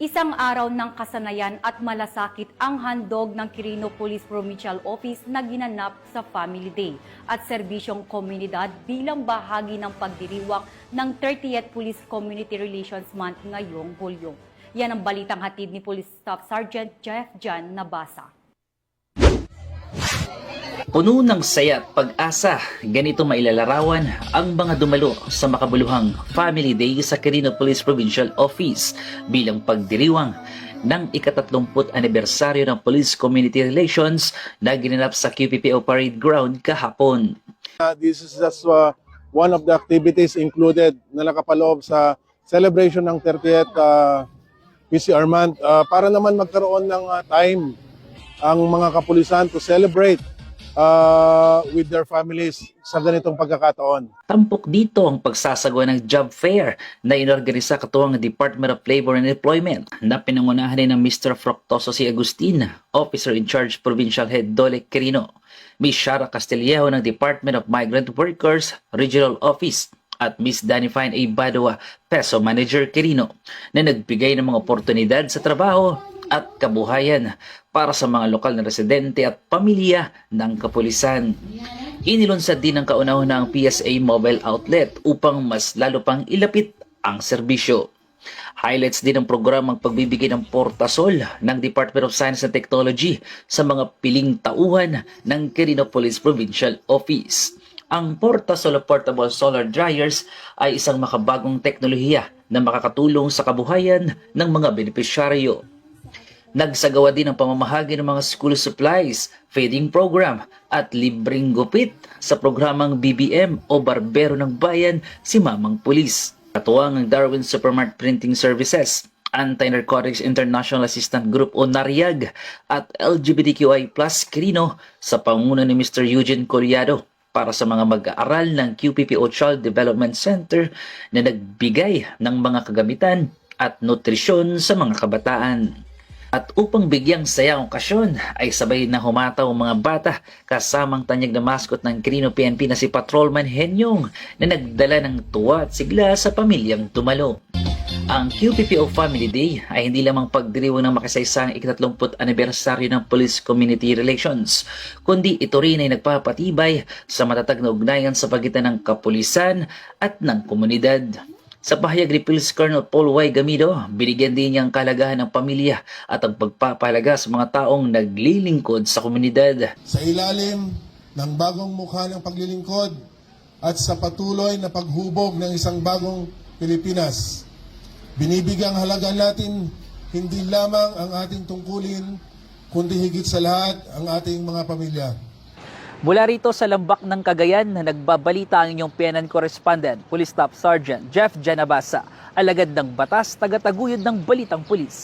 Isang araw ng kasanayan at malasakit ang handog ng Quirino Police Provincial Office na ginanap sa Family Day at serbisyong komunidad bilang bahagi ng pagdiriwang ng 30th Police Community Relations Month ngayong Hulyo. Yan ang balitang hatid ni Police Staff Sergeant Jeff Jan Nabasa. Puno ng saya at pag-asa, ganito mailalarawan ang mga dumalo sa makabuluhang Family Day sa Quirino Police Provincial Office bilang pagdiriwang ng ika-30 anibersaryo ng Police Community Relations na ginanap sa QPPO Parade Ground kahapon. This is just one of the activities included na nakapaloob sa celebration ng 30th PCR month para naman magkaroon ng time ang mga kapulisan to celebrate with their families sa ganitong pagkakataon. Tampok dito ang pagsasagawa ng job fair na inorganisa katuwang ng Department of Labor and Employment na pinangunahan ni ng Mr. Fructoso C. Agustin, Officer in Charge Provincial Head Dole Quirino, Ms. Shara Castillejo ng Department of Migrant Workers Regional Office at Ms. Danny Fine A. Badua, Peso Manager Quirino, na nagbigay ng mga oportunidad sa trabaho at kabuhayan para sa mga lokal na residente at pamilya ng kapulisan. Inilunsad din ng kauna-unahang PSA mobile outlet upang mas lalo pang ilapit ang serbisyo. Highlights din ng programang pagbibigay ng portasol ng Department of Science and Technology sa mga piling tauhan ng Quirino Police Provincial Office. Ang Portasol Portable Solar Dryers ay isang makabagong teknolohiya na makakatulong sa kabuhayan ng mga benepisyaryo. Nagsagawa din ng pamamahagi ng mga school supplies, feeding program at libreng gupit sa programang BBM o Barbero ng Bayan si Mamang Pulis. Katuwang ang Darwin Supermart Printing Services, Anti-Narcotics International Assistance Group o NARIAG at LGBTQI+ Quirino sa pangunguna ni Mr. Eugene Coriado para sa mga mag-aaral ng QPPO Child Development Center na nagbigay ng mga kagamitan at nutrisyon sa mga kabataan. At upang bigyang saya ang okasyon ay sabay na humataw ang mga bata kasamang tanyag na mascot ng Quirino PNP na si Patrolman Henyong na nagdala ng tuwa at sigla sa pamilyang dumalo. Ang QPPO Family Day ay hindi lamang pagdiriwang ng makasaysang ika-30 anibersaryo ng Police Community Relations, kundi ito rin ay nagpapatibay sa matatag na ugnayan sa pagitan ng kapulisan at ng komunidad. Sa pahayag ni Police Colonel Paul Y. Gamido, binigyan din niya ang kalagahan ng pamilya at ang pagpapahalaga sa mga taong naglilingkod sa komunidad. Sa ilalim ng bagong mukha ng paglilingkod at sa patuloy na paghubog ng isang bagong Pilipinas, binibigyang halaga natin hindi lamang ang ating tungkulin, kundi higit sa lahat ang ating mga pamilya. Mula rito sa Lambak ng Cagayan na nagbabalita ang inyong PNN correspondent, Police Staff Sergeant Jeff Jan Nabasa, alagad ng batas, tagataguyod ng Balitang Pulis.